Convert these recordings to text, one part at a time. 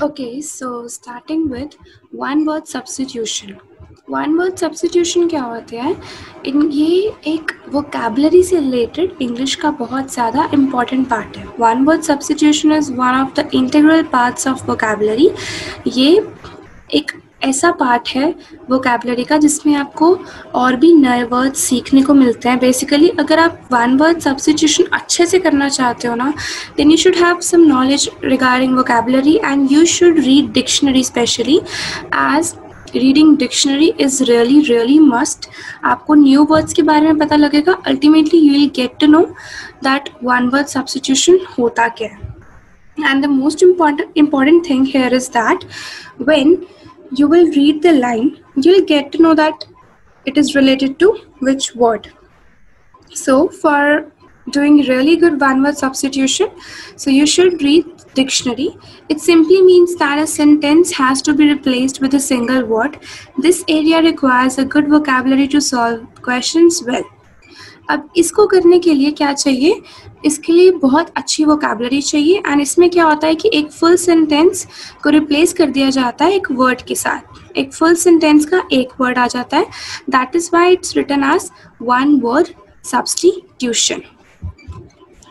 Okay, so starting with one word substitution. One word substitution क्या होता है? ये एक वोकैबलरी से रिलेटेड इंग्लिश का बहुत ज़्यादा इम्पॉर्टेंट पार्ट है. One word substitution is one of the integral parts of vocabulary. ये एक ऐसा पार्ट है वोकैबलरी का जिसमें आपको और भी नए वर्ड सीखने को मिलते हैं. बेसिकली अगर आप वन वर्ड सब्स्टिट्यूशन अच्छे से करना चाहते हो ना, then you should have some knowledge regarding vocabulary and you should read dictionary specially, as reading dictionary is really must. आपको न्यू वर्ड्स के बारे में पता लगेगा. Ultimately you will get to know that one word substitution होता क्या है. And the most important thing here is that when you will read the line, you will get to know that it is related to which word. So for doing really good one word substitution, so you should read dictionary. It simply means that a sentence has to be replaced with a single word. This area requires a good vocabulary to solve questions well. अब इसको करने के लिए क्या चाहिए? इसके लिए बहुत अच्छी वोकैबलरी चाहिए. एंड इसमें क्या होता है कि एक फुल सेंटेंस को रिप्लेस कर दिया जाता है एक वर्ड के साथ. एक फुल सेंटेंस का एक वर्ड आ जाता है. That is why it's written as one word substitution.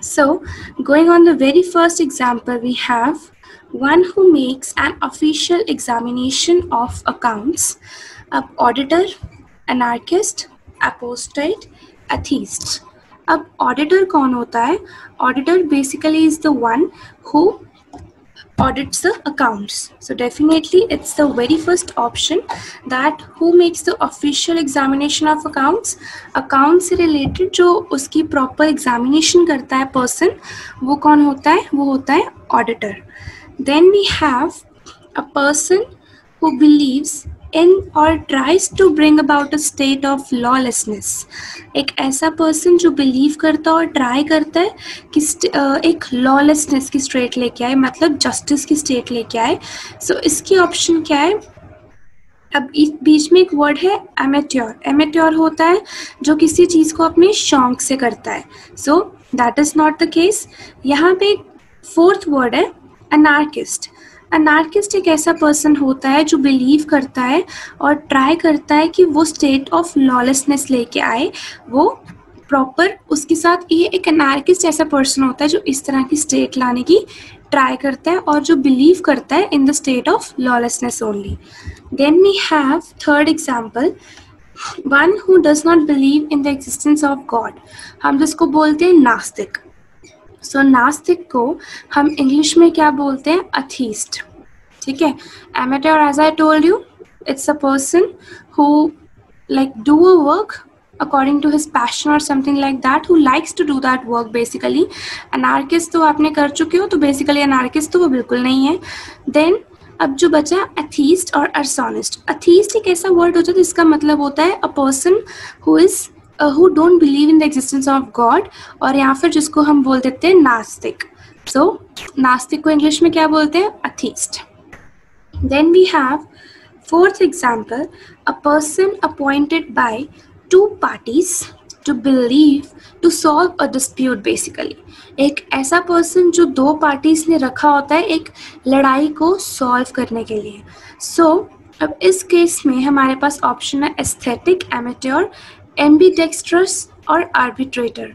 So going on the very first example, we have one who makes an official examination of accounts. अब ऑडिटर, anarchist, apostate, atheist. अब auditor कौन होता है? Auditor basically is the one who audits the accounts. So definitely it's the very first option, that who makes the official examination of accounts. Accounts से related जो उसकी proper examination करता है person, वो कौन होता है? वो होता है auditor. Then we have a person who believes in or tries to bring about a state of lawlessness. एक ऐसा पर्सन जो बिलीव करता है और ट्राई करता है कि एक लॉलेसनेस की स्टेट लेके आए, मतलब जस्टिस की स्टेट लेके आए. सो इसकी ऑप्शन क्या है? अब इस बीच में एक वर्ड है एमेट्योर. एमेट्योर होता है जो किसी चीज़ को अपने शौक से करता है. So that is not the case. यहाँ पे फोर्थ वर्ड है अनार्किस्ट. अनार्किस्ट एक ऐसा पर्सन होता है जो बिलीव करता है और ट्राई करता है कि वो स्टेट ऑफ लॉलेसनेस लेके आए, वो प्रॉपर उसके साथ. ये एक अनार्किस्ट ऐसा पर्सन होता है जो इस तरह की स्टेट लाने की ट्राई करता है और जो बिलीव करता है in the state of lawlessness only. Then we have third example, one who does not believe in the existence of God. हम जिसको बोलते हैं नास्तिक. सो नास्तिक को हम इंग्लिश में क्या बोलते हैं? अथीस्ट. ठीक है. Amateur, as I told you, it's a person who like do a work according to his passion or something like that, who likes to do that work basically. anarchist तो आपने कर चुके हो, तो basically anarchist तो वो बिल्कुल नहीं है. then अब जो बचा atheist और arsonist. atheist एक ऐसा word होता है जिसका मतलब होता है a person who don't believe in the existence of God, और या फिर जिसको हम बोल देते हैं नास्तिक. so नास्तिक को इंग्लिश में क्या बोलते हैं? atheist. then we have fourth example, a person appointed by two parties to solve a dispute basically. एक ऐसा person जो दो parties ने रखा होता है एक लड़ाई को solve करने के लिए. so अब इस केस में हमारे पास ऑप्शन है एस्थेटिक, एमेट्योर, एम्बीडेक्स्ट्रस और आर्बिट्रेटर.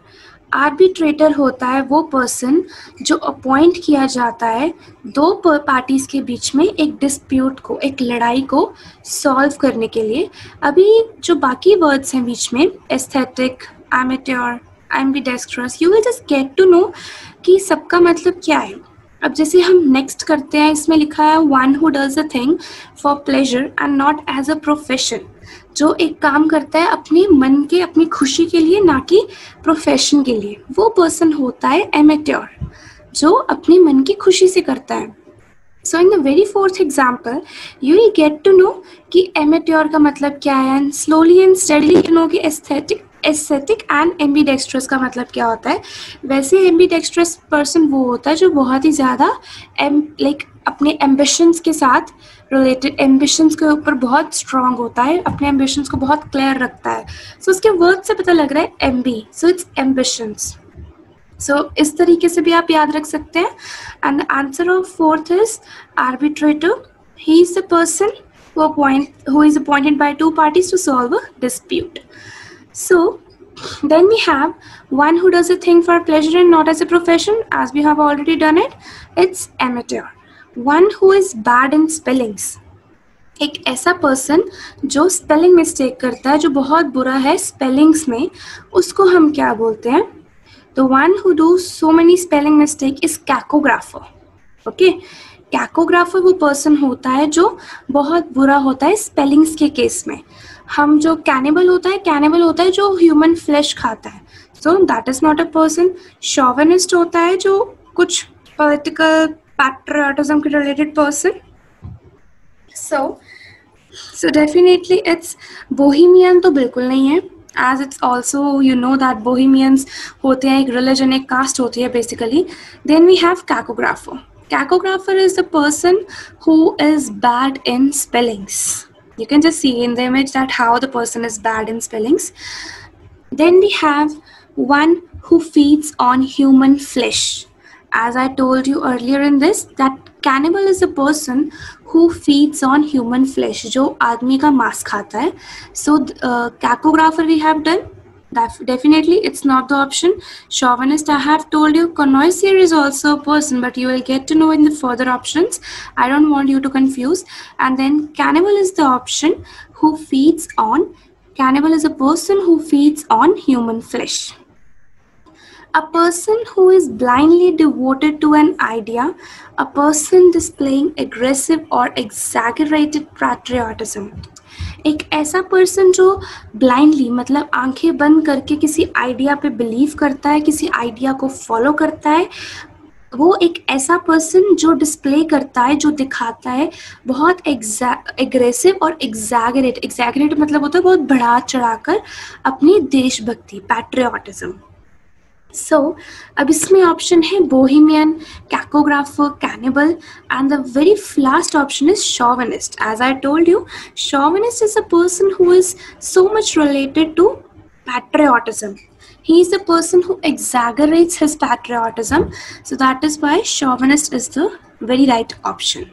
आर्बिट्रेटर होता है वो पर्सन जो अपॉइंट किया जाता है दो पार्टीज के बीच में एक डिस्प्यूट को, एक लड़ाई को सॉल्व करने के लिए. अभी जो बाकी वर्ड्स हैं बीच में, aesthetic, amateur, ambidextrous, you will just get to know कि सबका मतलब क्या है. अब जैसे हम नेक्स्ट करते हैं, इसमें लिखा है one who does a thing for pleasure and not as a profession. जो एक काम करता है अपने मन के, अपनी खुशी के लिए, ना कि प्रोफेशन के लिए, वो पर्सन होता है एमेट्योर, जो अपने मन की खुशी से करता है. So in the very fourth example you will get to know कि एमेट्योर का मतलब क्या है, and slowly and steadily to know कि एस्थेटिक एंड एम्बीडेक्स्ट्रस का मतलब क्या होता है. वैसे एम्बीडेक्स्ट्रस पर्सन वो होता है जो बहुत ही ज़्यादा अपने एम्बिशंस के साथ रिलेटेड, एम्बिशंस के ऊपर बहुत स्ट्रांग होता है, अपने एम्बिशंस को बहुत क्लियर रखता है. सो उसके वर्ड से पता लग रहा है एम्बी, सो इट्स एम्बिशंस. सो इस तरीके से भी आप याद रख सकते हैं. And the answer of fourth is arbitrator. He is the person who is appointed by two parties to solve a dispute. So then we have one who does a thing for pleasure and not as a profession, as we have already done it. It's amateur. One who is bad in spellings. एक ऐसा person जो spelling mistake करता है, जो बहुत बुरा है spellings में, उसको हम क्या बोलते हैं? The one who does so many spelling mistake is cacographer. Okay? कैकोग्राफर वो पर्सन होता है जो बहुत बुरा होता है स्पेलिंग्स के केस में. हम जो कैनिबल होता है जो ह्यूमन फ्लैश खाता है. So that is not a person. Chauvinist होता है जो कुछ पॉलिटिकल पैट्रियोटिज्म के related person. So definitely it's Bohemian तो बिल्कुल नहीं है, as it's also, you know that bohemians होते हैं, एक religion, एक caste होती है basically. Then we have cacographer. Cacographer is the person who is bad in spellings. You can just see in the image that how the person is bad in spellings. Then we have one who feeds on human flesh. As I told you earlier in this, that cannibal is a person who feeds on human flesh, जो आदमी का मांस खाता है. So cacographer we have done. Definitely it's not the option. Chauvinist I have told you. Connoisseur is also a person, but you will get to know in the further options. I don't want you to confuse. And then cannibal is the option who feeds on. Cannibal is a person who feeds on human flesh. A person who is blindly devoted to an idea, a person displaying aggressive or exaggerated patriotism. एक ऐसा person जो blindly, मतलब आंखें बंद करके किसी idea पे believe करता है, किसी आइडिया को फॉलो करता है, वो एक ऐसा पर्सन जो डिस्प्ले करता है, जो दिखाता है बहुत एग्रेसिव और एग्जैगरेट मतलब होता है बहुत बढ़ा चढ़ाकर अपनी देशभक्ति, पैट्रियोटिज्म. सो अब इसमें ऑप्शन है bohemian, cacographer, cannibal, and the very last option is chauvinist. As I told you, chauvinist is a person who is so much related to patriotism. He is the person who exaggerates his patriotism. So that is why chauvinist is the very right option.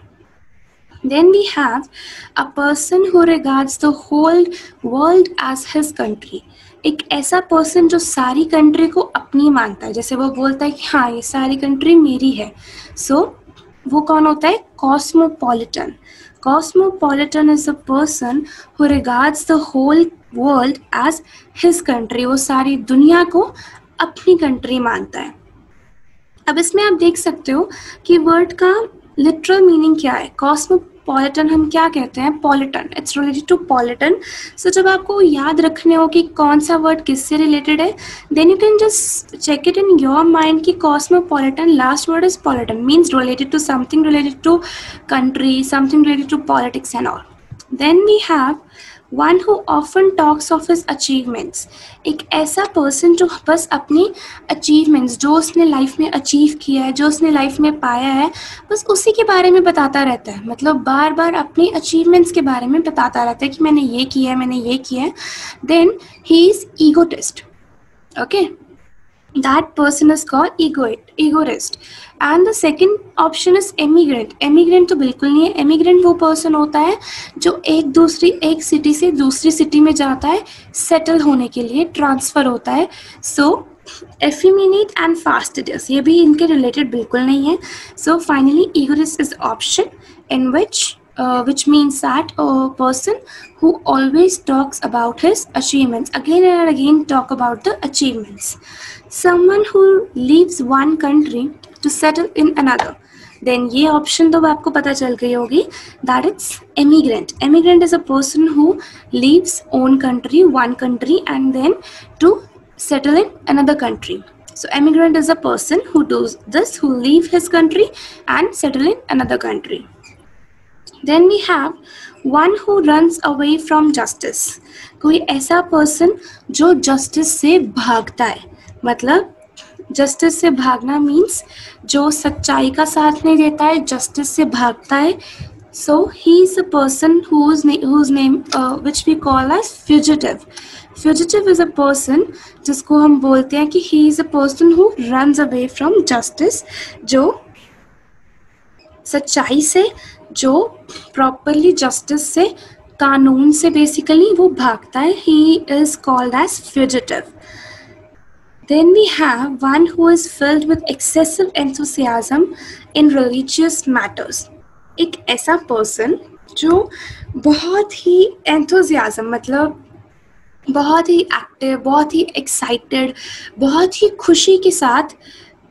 Then we have a person who regards the whole world as his country. एक ऐसा person जो सारी country को अपनी मानता है, जैसे वो बोलता है कि हाँ ये सारी कंट्री मेरी है. सो वो कौन होता है? Cosmopolitan. Cosmopolitan is a person who regards the whole world as his country. वो सारी दुनिया को अपनी कंट्री मानता है. अब इसमें आप देख सकते हो कि वर्ड का लिटरल मीनिंग क्या है. कॉस्मोपॉलिटन हम क्या कहते हैं? पॉलिटन. It's related to पॉलिटन. सो जब आपको याद रखने हो कि कौन सा वर्ड किससे रिलेटेड है, then you can just check it in your mind कि cosmopolitan, last word is politan, means related to something related to country, something related to politics and all. Then we have one who often talks of his achievements. एक ऐसा person जो बस अपनी achievements, जो उसने life में achieve किया है, जो उसने लाइफ में पाया है, बस उसी के बारे में बताता रहता है. मतलब बार बार अपनी अचीवमेंट्स के बारे में बताता रहता है कि मैंने ये किया है, मैंने ये किया है. Then he is egotist. Okay, that person is called egoist. And the second option is emigrant. Emigrant तो बिल्कुल नहीं है. Emigrant वो person होता है जो एक सिटी से दूसरी सिटी में जाता है सेटल होने के लिए, ट्रांसफर होता है. सो effeminate and fastidious, ये भी इनके रिलेटेड बिल्कुल नहीं है. So finally egoist is option in which means that a person who always talks about his achievements, again and again talk about the achievements. Someone who leaves one country to settle in another. Then ये option तो आपको पता चल गई होगी, that it's emigrant. Emigrant is a person who leaves one country and then to settle in another country. So emigrant is a person who does this, who leave his country and settle in another country. Then we have one who runs away from justice. कोई ऐसा person जो justice से भागता है. मतलब justice से भागना means जो सच्चाई का साथ नहीं देता है, जस्टिस से भागता है, So he is a person whose name which we call as fugitive. Fugitive is a person जिसको हम बोलते हैं कि he is a person who runs away from justice, जो सच्चाई से, जो प्रॉपरली जस्टिस से, कानून से बेसिकली वो भागता है. He is called as fugitive. Then we have one who is filled with excessive enthusiasm in religious matters. एक ऐसा पर्सन जो बहुत ही एंथुजियाज्म मतलब बहुत ही एक्टिव, बहुत ही एक्साइटेड, बहुत ही खुशी के साथ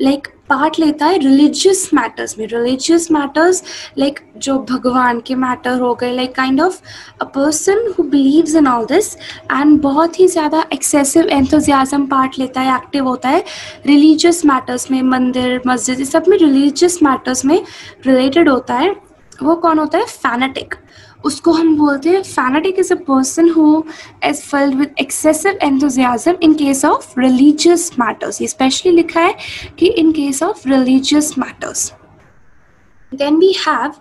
लाइक पार्ट लेता है रिलीजियस मैटर्स में. रिलीजियस मैटर्स लाइक जो भगवान के मैटर हो गए, like kind of a person who believes in all this and बहुत ही ज़्यादा एक्सेसिव एंथुजियाज्म पार्ट लेता है, एक्टिव होता है रिलीजियस मैटर्स में. मंदिर, मस्जिद, इस सब में रिलीजियस मैटर्स में रिलेटेड होता है. वो कौन होता है? फैनेटिक. उसको हम बोलते हैं fanatic is a person who is filled with excessive enthusiasm in case of religious matters. ये स्पेशली लिखा है कि in case of religious matters. Then we have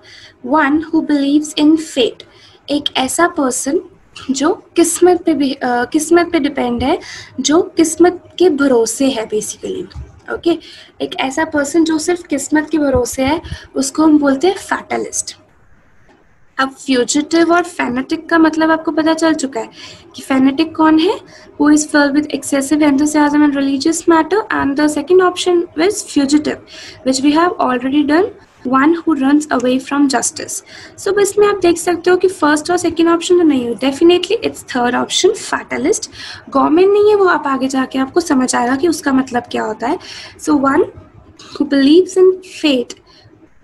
one who believes in fate. एक ऐसा पर्सन जो किस्मत पे डिपेंड है, जो किस्मत के भरोसे है बेसिकली. ओके, एक ऐसा पर्सन जो सिर्फ किस्मत के भरोसे है, उसको हम बोलते हैं फैटलिस्ट. अब फ्यूजिटिव और फैनेटिक का मतलब आपको पता चल चुका है कि फैनेटिक कौन है? Who is filled with excessive enthusiasm in religious matter, and the second option is fugitive which we have already done, one who runs away from justice. So इसमें आप देख सकते हो कि फर्स्ट और सेकंड ऑप्शन तो नहीं है, definitely it's third option fatalist. Government नहीं है, वो आप आगे जाके आपको समझ आएगा कि उसका मतलब क्या होता है. So one who believes in fate,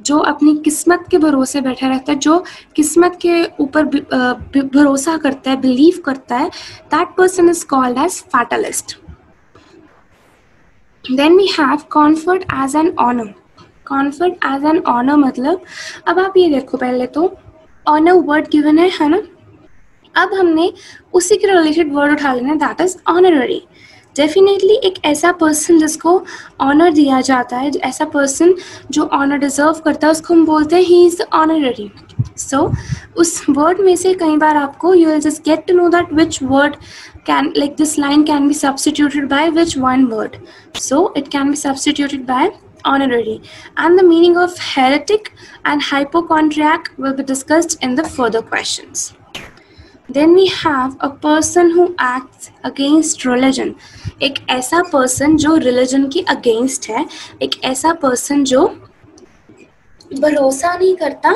जो अपनी किस्मत के भरोसे बैठा रहता है, जो किस्मत के ऊपर भरोसा करता है, बिलीव करता है, that person is called as fatalist. Then we have comfort as an honour. Comfort as an honour मतलब, अब आप ये देखो, पहले तो ऑनर वर्ड गिवन है ना. अब हमने उसी के रिलेटेड वर्ड उठा लेना, दैट इज ऑनररी. डेफिनेटली एक ऐसा पर्सन जिसको ऑनर दिया जाता है, ऐसा पर्सन जो ऑनर डिजर्व करता है, उसको हम बोलते हैं ही इज ऑनररी. सो उस वर्ड में से कई बार आपको you will just get to know that which word can, like this line can be substituted by which one word. So it can be substituted by honorary, and the meaning of heretic and hypochondriac will be discussed in the further questions. Then we have a person who acts against religion. एक ऐसा person जो religion की against है, एक ऐसा person जो भरोसा नहीं करता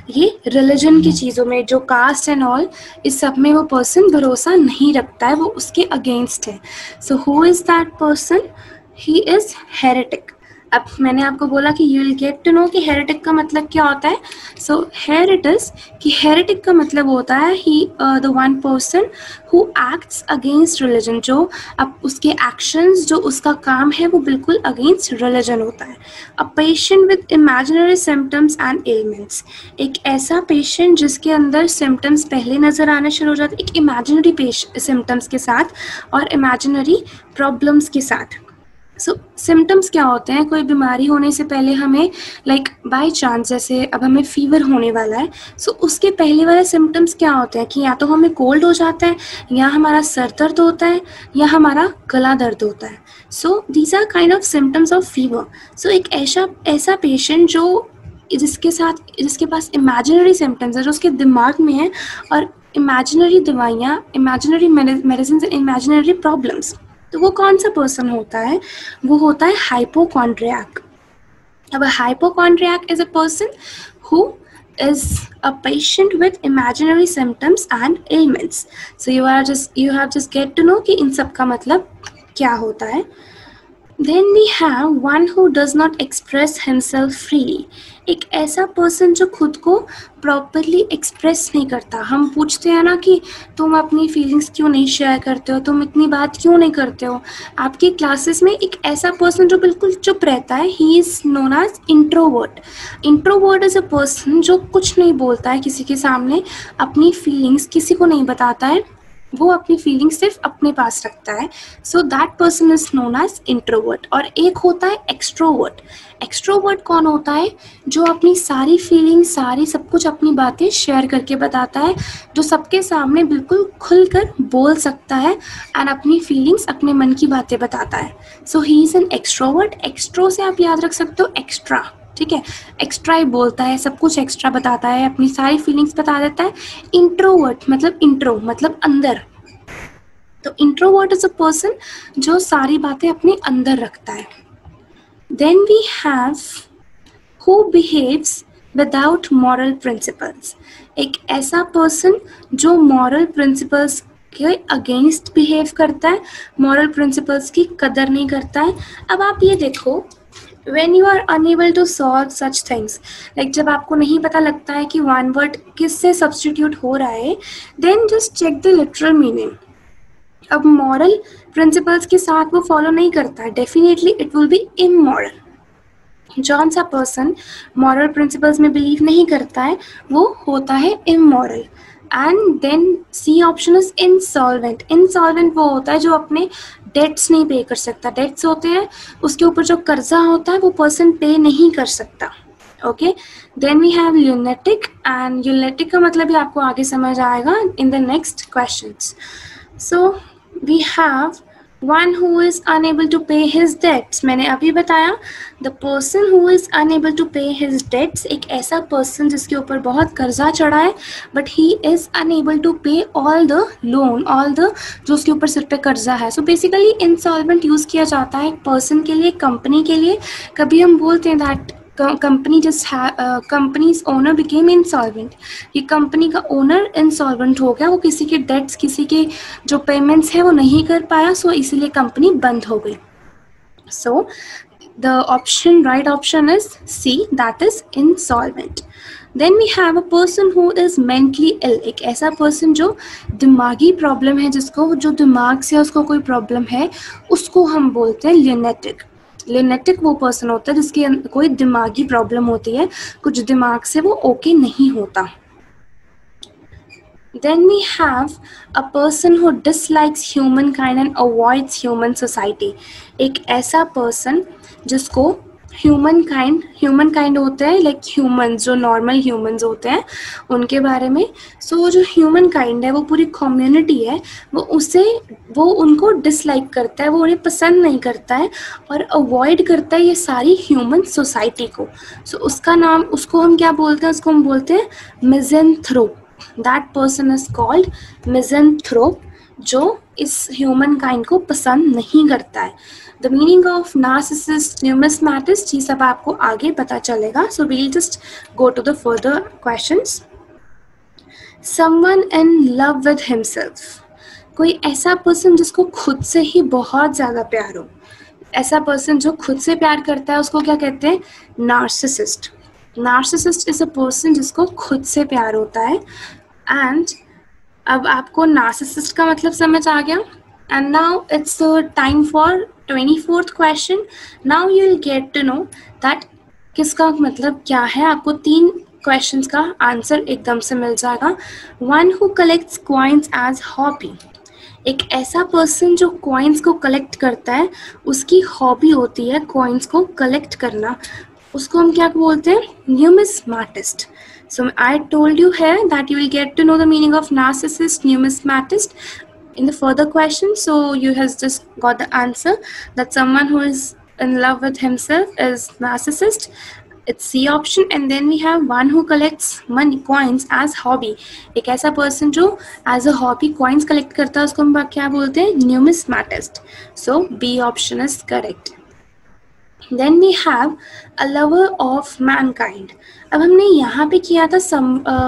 ये रिलीजन की चीज़ों में, जो कास्ट एंड ऑल, इस सब में वो पर्सन भरोसा नहीं रखता है, वो उसके अगेंस्ट है. So who is that person? He is heretic. अब मैंने आपको बोला कि you will get to know कि हेरेटिक का मतलब क्या होता है. सो हेयर इट इज कि हेरेटिक का मतलब होता है he the one person who acts against religion, जो अब उसके एक्शंस, जो उसका काम है, वो बिल्कुल अगेंस्ट रिलीजन होता है. A patient with imaginary symptoms and elements. एक ऐसा पेशेंट जिसके अंदर सिम्टम्स पहले नज़र आने शुरू हो जाते, एक इमेजिनरी सिम्टम्स के साथ और इमेजिनरी प्रॉब्लम्स के साथ. सो सिम्टम्स क्या होते हैं? कोई बीमारी होने से पहले हमें लाइक बाय चांस, जैसे अब हमें फीवर होने वाला है, सो उसके पहले वाले सिम्टम्स क्या होते हैं कि या तो हमें कोल्ड हो जाता है, या हमारा सर दर्द होता है, या हमारा गला दर्द होता है. So these are kind of symptoms of fever. So एक ऐसा पेशेंट जो जिसके पास इमेजिनरी सिम्टम्स है, जो उसके दिमाग में है, और इमेजिनरी दवाइयाँ, इमेजिनरी मेडिसिन, इमेजिनरी प्रॉब्लम्स, तो वो कौन सा पर्सन होता है? वो होता है हाइपोकॉन्ड्रियाक. अब hypochondriac is a person who is a patient with imaginary symptoms and ailments. So you have just get to know कि इन सब का मतलब क्या होता है. Then we have one who does not express himself freely. एक ऐसा पर्सन जो खुद को प्रॉपरली एक्सप्रेस नहीं करता. हम पूछते हैं ना कि तुम अपनी फीलिंग्स क्यों नहीं शेयर करते हो, तुम इतनी बात क्यों नहीं करते हो आपकी क्लासेस में. एक ऐसा पर्सन जो बिल्कुल चुप रहता है, he is known as introvert. Introvert is a person जो कुछ नहीं बोलता है किसी के सामने, अपनी फीलिंग्स किसी को नहीं बताता है, वो अपनी फीलिंग्स सिर्फ अपने पास रखता है, so that person is known as introvert. और एक होता है एक्सट्रोवर्ट। एक्सट्रोवर्ट कौन होता है? जो अपनी सारी फीलिंग्स, सारी सब कुछ अपनी बातें शेयर करके बताता है, जो सबके सामने बिल्कुल खुलकर बोल सकता है एंड अपनी फीलिंग्स, अपने मन की बातें बताता है। So he is an extrovert. Extro से आप याद रख सकते हो एक्स्ट्रा, ठीक है, एक्स्ट्रा ही बोलता है, सब कुछ एक्स्ट्रा बताता है, अपनी सारी फीलिंग्स बता देता है। इंट्रोवर्ट मतलब इंट्रो मतलब अंदर। तो इंट्रोवर्ट इज अ पर्सन जो सारी बातें अपने अंदर रखता है। Then we have who behaves without moral principles. एक ऐसा पर्सन जो मॉरल प्रिंसिपल्स के अगेंस्ट बिहेव करता है, मॉरल प्रिंसिपल्स की कदर नहीं करता है। अब आप ये देखो, when you are unable to solve such things, like जब आपको नहीं पता लगता है कि one word किससे substitute हो रहा है, then just check the literal meaning. अब moral principles के साथ वो follow नहीं करता है, definitely it will be immoral. जौन सा पर्सन मॉरल प्रिंसिपल्स में बिलीव नहीं करता है वो होता है immoral. And then C option is insolvent. Insolvent वो होता है जो अपने डेट्स नहीं पे कर सकता। डेट्स होते हैं उसके ऊपर जो कर्जा होता है वो पर्सन पे नहीं कर सकता। Okay, then we have lunatic. And lunatic का मतलब भी आपको आगे समझ आएगा in the next questions. So we have one who is unable to pay his debts। मैंने अभी बताया the person who is unable to pay his debts, एक ऐसा person जिसके ऊपर बहुत कर्जा चढ़ा है but he is unable to pay all the loan, all the जो उसके ऊपर सिर पे कर्जा है। So basically insolvent यूज़ किया जाता है एक person के लिए, कंपनी के लिए। कभी हम बोलते हैं that companies owner became insolvent, ये कंपनी का ओनर इंसॉल्वेंट हो गया, वो किसी के डेट्स, किसी के जो पेमेंट्स है वो नहीं कर पाया, सो इसीलिए कंपनी बंद हो गई। So the option, right option is C, that is insolvent. Then we have a person who is mentally ill. एक ऐसा पर्सन जो दिमागी प्रॉब्लम है, जिसको जो दिमाग से उसको कोई प्रॉब्लम है, उसको हम बोलते हैं ल्यूनेटिक। ल्यूनेटिक वो पर्सन होता है जिसकी कोई दिमागी प्रॉब्लम होती है, कुछ दिमाग से वो ओके नहीं होता। Then we have a person who dislikes humankind and avoids human society। एक ऐसा पर्सन जिसको ह्यूमन काइंड होते हैं, लाइक ह्यूमन्स, जो नॉर्मल ह्यूमन्स होते हैं उनके बारे में। सो जो ह्यूमन काइंड है वो पूरी कम्युनिटी है, वो उनको डिसलाइक करता है, वो उन्हें पसंद नहीं करता है और अवॉइड करता है ये सारी ह्यूमन सोसाइटी को। सो उसका नाम, उसको हम क्या बोलते हैं? उसको हम बोलते हैं misanthrope. That person is called misanthrope, जो इस ह्यूमन काइंड को पसंद नहीं करता है। The meaning of narcissist, numismatist, ये सब आपको आगे पता चलेगा। So we'll just go to the further questions. Someone in love with himself. कोई ऐसा पर्सन जिसको खुद से ही बहुत ज़्यादा प्यार हो। ऐसा पर्सन जो खुद से प्यार करता है उसको क्या कहते हैं? Narcissist. Narcissist is a person जिसको खुद से प्यार होता है। एंड अब आपको नार्सिसिस्ट का मतलब समझ आ गया। And now it's the time for 24th question. Now you will get to know that किसका मतलब क्या है। आपको 3 questions का आंसर एकदम से मिल जाएगा। One who collects coins as hobby। एक ऐसा पर्सन जो coins को collect करता है, उसकी hobby होती है coins को collect करना, उसको हम क्या बोलते हैं? Numismatist. So I told you here that you will get to know the meaning of narcissist, numismatist in the further question. So you has just got the answer that someone who is in love with himself is narcissist. It's C option. And then we have one who collects money, coins as hobby। एक ऐसा person जो as a hobby coins collect करता है, उसको हम क्या बोलते हैं? Numismatist. So B option is correct. Then we have a lover of mankind। अब हमने यहाँ पे किया था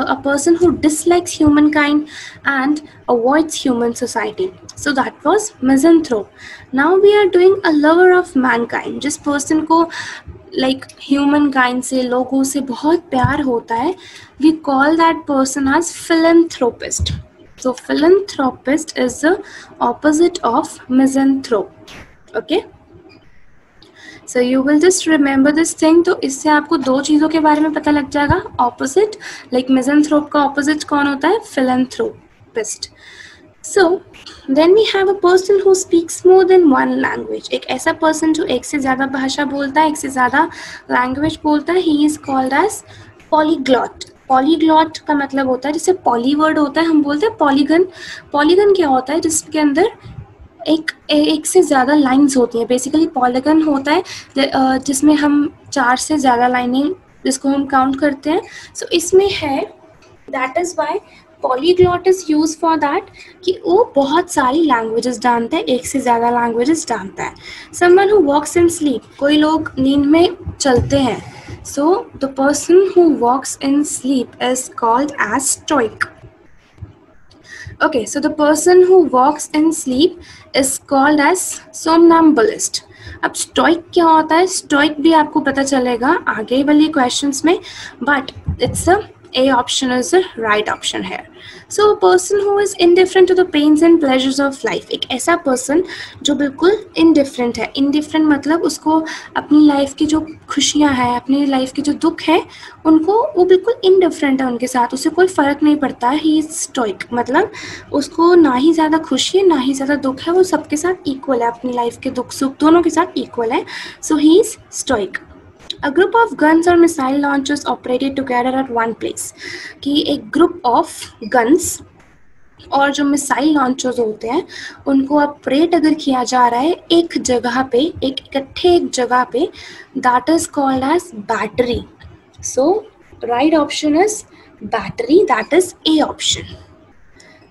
a person who dislikes humankind and avoids human society. So that was misanthrope. Now we are doing a lover of mankind। जिस person को like humankind से, लोगों से बहुत प्यार होता है, we call that person as philanthropist। So philanthropist is the opposite of misanthrope। Okay? So you will just remember this thing। तो इससे आपको 2 चीज़ों के बारे में पता लग जाएगा। ऑपोजिट, लाइक मिज़ेंथ्रोप का ऑपोजिट कौन होता है? Philanthropist. So then we have a person who speaks more than one language. एक ऐसा person जो एक से ज़्यादा भाषा बोलता है, एक से ज़्यादा language बोलता है, he is called as polyglot. Polyglot का मतलब होता है, जैसे poly word होता है, हम बोलते हैं polygon. Polygon क्या होता है? जिसके अंदर एक से ज़्यादा लाइन्स होती हैं. बेसिकली पॉलीगन होता है जिसमें हम 4 से ज़्यादा लाइनें जिसको हम काउंट करते हैं. सो इसमें है, that is Y polyglot is use for that कि वो बहुत सारी लैंग्वेजेस जानता है, एक से ज़्यादा लैंग्वेजेस जानता है. Someone who walks in sleep, कोई लोग नींद में चलते हैं. So the person who walks in sleep is called as stoic. Okay, so the person who walks in sleep is called as somnambulist. अब stoic क्या होता है? Stoic भी आपको पता चलेगा आगे वाले questions में, but it's A option is the right option here. So a person who is indifferent to the pains and pleasures of life. एक ऐसा person जो बिल्कुल indifferent है. Indifferent मतलब उसको अपनी life की जो खुशियाँ हैं, अपनी life के जो दुख हैं, उनको वो बिल्कुल indifferent है उनके साथ, उसे कोई फ़र्क नहीं पड़ता है. He is stoic मतलब उसको ना ही ज़्यादा खुशी है ना ही ज़्यादा दुख है, वो सबके साथ equal है, अपनी life के दुख सुख दोनों के साथ equal है. So he is stoic. A group of guns or missile launchers operated together at one place. कि एक group of guns और जो मिसाइल लॉन्चर्स होते हैं उनको ऑपरेट अगर किया जा रहा है एक जगह पे, एक इकट्ठे एक जगह पे, that is called as battery. So right option is battery, that is A option.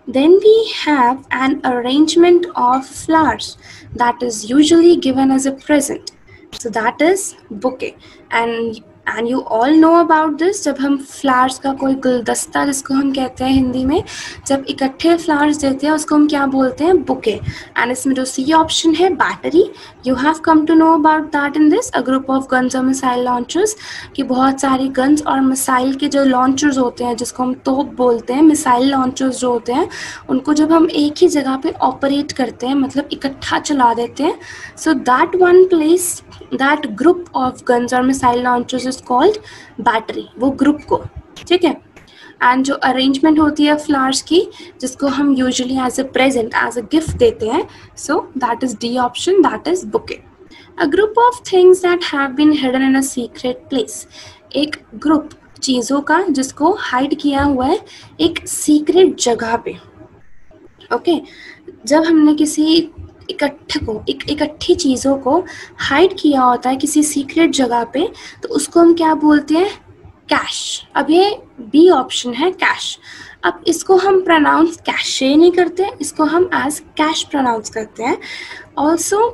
Then we have an arrangement of flowers that is usually given as a present. So that is bouquet. And you all know about this. जब हम flowers का कोई गुलदस्ता जिसको हम कहते हैं हिंदी में, जब इकट्ठे फ्लावर्स देते हैं उसको हम क्या बोलते हैं? बुके. एंड इसमें जो सी ऑप्शन है battery, you have come to know about that in this. A group of guns और मिसाइल लॉन्चर्स, कि बहुत सारी गन्स और मिसाइल के जो लॉन्चर्स होते हैं जिसको हम तोप बोलते हैं, मिसाइल लॉन्चर्स जो होते हैं उनको जब हम एक ही जगह पे ऑपरेट करते हैं मतलब इकट्ठा चला देते हैं, so that one place, that group of guns और missile launchers is called battery. वो ग्रुप को, ठीक है. एंड जो अरेंजमेंट होती है फ्लावर्स की जिसको हम usually as a present, as a gift देते हैं, so that is the option, that is bouquet. A group of things that have been hidden in a secret place. एक ग्रुप चीज़ों का जिसको हाइड किया हुआ है एक सीक्रेट जगह पे. ओके, जब हमने किसी इकट्ठी चीज़ों को हाइड किया होता है किसी सीक्रेट जगह पे, तो उसको हम क्या बोलते हैं? कैश. अब ये बी ऑप्शन है, कैश. अब इसको हम प्रोनाउंस कैशे नहीं करते, इसको हम एज कैश प्रोनाउंस करते हैं. ऑल्सो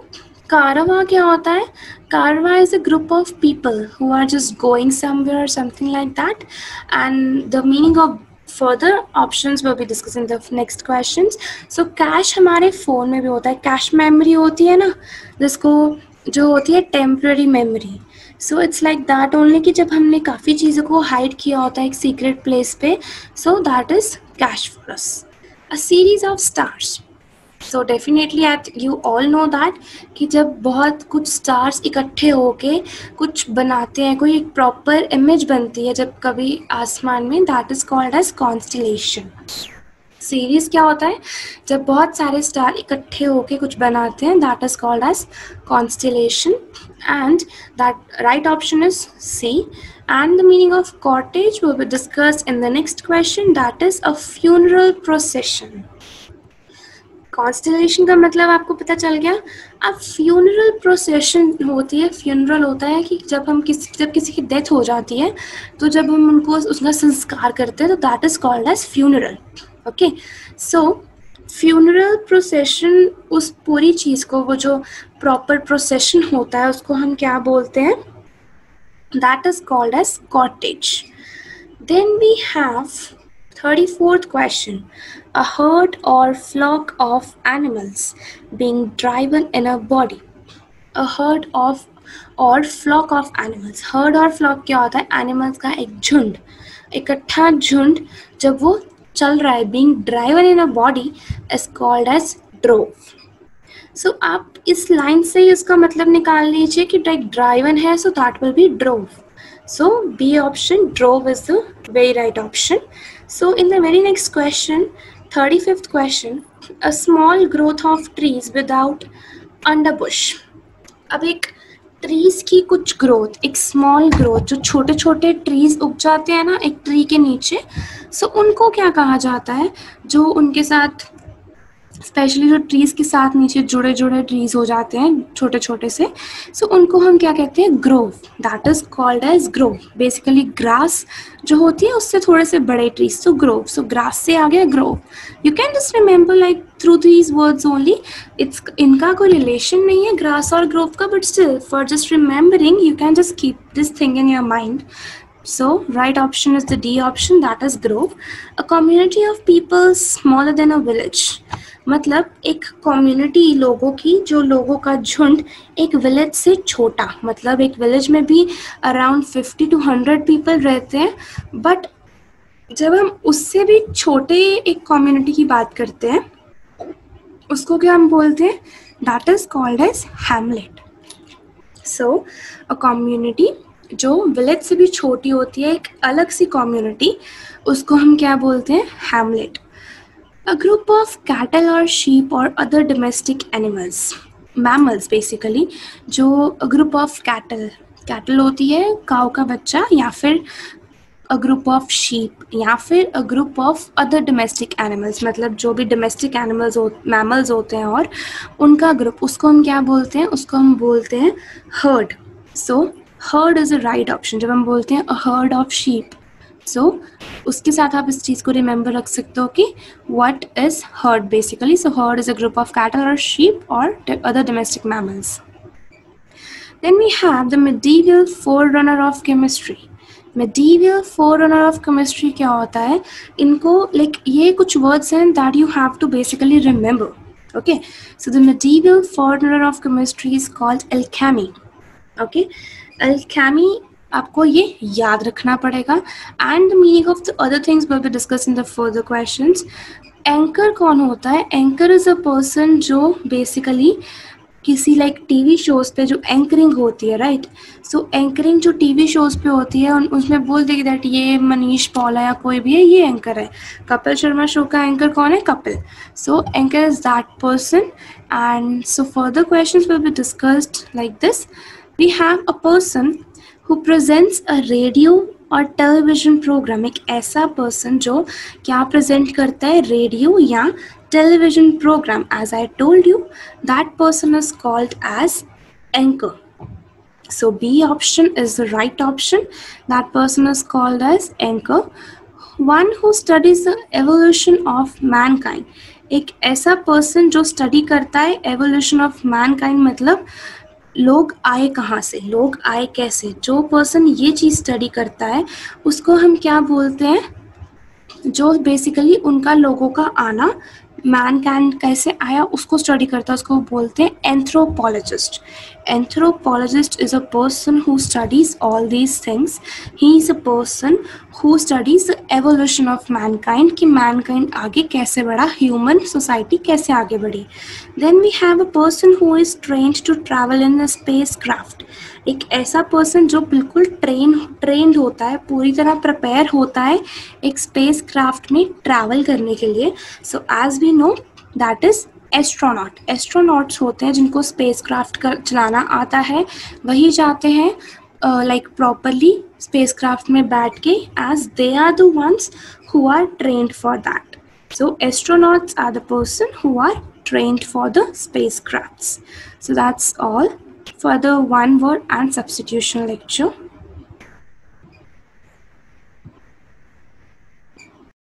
कारवा क्या होता है? Caravan is a group of people who are just going somewhere, something like that. And the meaning of further options will be discussed in the next questions. So cache हमारे phone में भी होता है. Cache memory होती है ना, जिसको जो होती है temporary memory. So it's like that only कि जब हमने काफ़ी चीज़ों को हाइड किया होता है एक सीक्रेट प्लेस पे, so that is cash for us. A series of stars. So definitely you all know that कि जब बहुत कुछ स्टार्स इकट्ठे होके कुछ बनाते हैं, कोई एक प्रॉपर इमेज बनती है जब कभी आसमान में, that is called as constellation. Series क्या होता है? जब बहुत सारे स्टार इकट्ठे होके कुछ बनाते हैं, that is called as constellation. And that right option is C. And the meaning of cortege will be discussed in the next question, that is a funeral procession. Constellation का मतलब आपको पता चल गया. अब फ्यूनरल प्रोसेशन होती है, funeral होता है कि जब किसी की डेथ हो जाती है तो जब हम उनको उसका संस्कार करते हैं, तो that is called as funeral. Okay, so funeral procession, उस पूरी चीज़ को, वो जो प्रॉपर प्रोसेशन होता है उसको हम क्या बोलते हैं? That is called as cottage. Then we have 34th question. A herd or flock of animals being driven in a body. A herd of or flock of animals. Herd और flock क्या होता है? Animals का एक झुंड, इकट्ठा झुंड जब वो चल रहा है, being driven in a body is called as drove. So आप इस लाइन से ही उसका मतलब निकाल लीजिए कि driven है, so that will be drove. So B option, drove, is the very right option. So in the very next question, 35th question, a small growth of trees without underbush. अब एक trees की कुछ growth, एक small growth, जो छोटे छोटे trees उग जाते हैं ना एक ट्री के नीचे, सो उनको क्या कहा जाता है, जो उनके साथ स्पेशली जो ट्रीज के साथ नीचे जुड़े जुड़े ट्रीज हो जाते हैं छोटे छोटे से, सो उनको हम क्या कहते हैं, grove. That is called as grove. Basically grass जो होती है उससे थोड़े से बड़े trees, so grove. So grass से आ गया grove. You can just remember like through these words only. It's इनका कोई रिलेशन नहीं है ग्रास और ग्रोव का, but still for just remembering you can just keep this thing in your mind. So right option is the D option, that is grove. A community of people smaller than a village. मतलब एक community लोगों की, जो लोगों का झुंड एक village से छोटा, मतलब एक विलेज में भी अराउंड 50 to 100 पीपल रहते हैं, बट जब हम उससे भी छोटे एक कम्युनिटी की बात करते हैं उसको क्या हम बोलते हैं, that is called as hamlet. So a community जो विलेज से भी छोटी होती है, एक अलग सी कम्युनिटी, उसको हम क्या बोलते हैं, Hamlet. A group of cattle or sheep or other domestic animals, mammals basically, जो a group of cattle होती है काऊ का बच्चा, या फिर a group of sheep, या फिर a group of other domestic animals, मतलब जो भी domestic animals mammals होते हैं और उनका ग्रुप, उसको हम क्या बोलते हैं, उसको हम बोलते हैं herd. So herd is a right option. जब हम बोलते हैं a herd of sheep, so उसके साथ आप इस चीज़ को रिमेंबर रख सकते हो कि what is herd basically. So herd is a group of cattle or sheep or other domestic mammals. Then we have the medieval forerunner of chemistry. Medieval forerunner of chemistry क्या होता है, इनको like ये कुछ words हैं that you have to basically remember. Okay, so the medieval forerunner of chemistry is called alchemy. Okay, alchemy आपको ये याद रखना पड़ेगा. And the meaning of the other things will be discuss in the further questions. Anchor कौन होता है, anchor is a person जो basically किसी लाइक टीवी शोज पे जो एंकरिंग होती है, राइट. सो एंकरिंग जो टीवी शोज पे होती है उसमें बोल देगी दैट ये मनीष पॉला या कोई भी है, ये एंकर है. कपिल शर्मा शो का एंकर कौन है, Kapil. So anchor is that person. And so further questions will be discussed like this. We have a person who presents a radio और टेलीविजन प्रोग्राम. एक ऐसा पर्सन जो क्या प्रेजेंट करता है, रेडियो या television programme. As I told you, that person is called as anchor. So B option is the right option. That person is called as anchor. One who studies the evolution of mankind. एक ऐसा person जो study करता है evolution of mankind, मतलब लोग आए कहाँ से, लोग आए कैसे. जो पर्सन ये चीज़ स्टडी करता है उसको हम क्या बोलते हैं, जो बेसिकली उनका लोगों का आना, मैनकाइंड कैसे आया उसको स्टडी करता है, उसको बोलते हैं anthropologist. Anthropologist is a person who studies all these things. He is a person who studies the evolution of mankind, कि मैनकाइंड आगे कैसे बढ़ा, ह्यूमन सोसाइटी कैसे आगे बढ़ी. Then we have a person who is trained to travel in the space craft. एक ऐसा person जो बिल्कुल ट्रेंड होता है, पूरी तरह प्रिपेयर होता है एक स्पेस क्राफ्ट में ट्रैवल करने के लिए. So as we know that is astronaut. Astronauts होते हैं जिनको स्पेस क्राफ्ट चलाना आता है, वही जाते हैं लाइक प्रॉपरली स्पेस क्राफ्ट में बैठ के, as they are the ones who are trained for that. So astronauts are the person who are trained for the spacecrafts. So that's all for the one word and substitution lecture.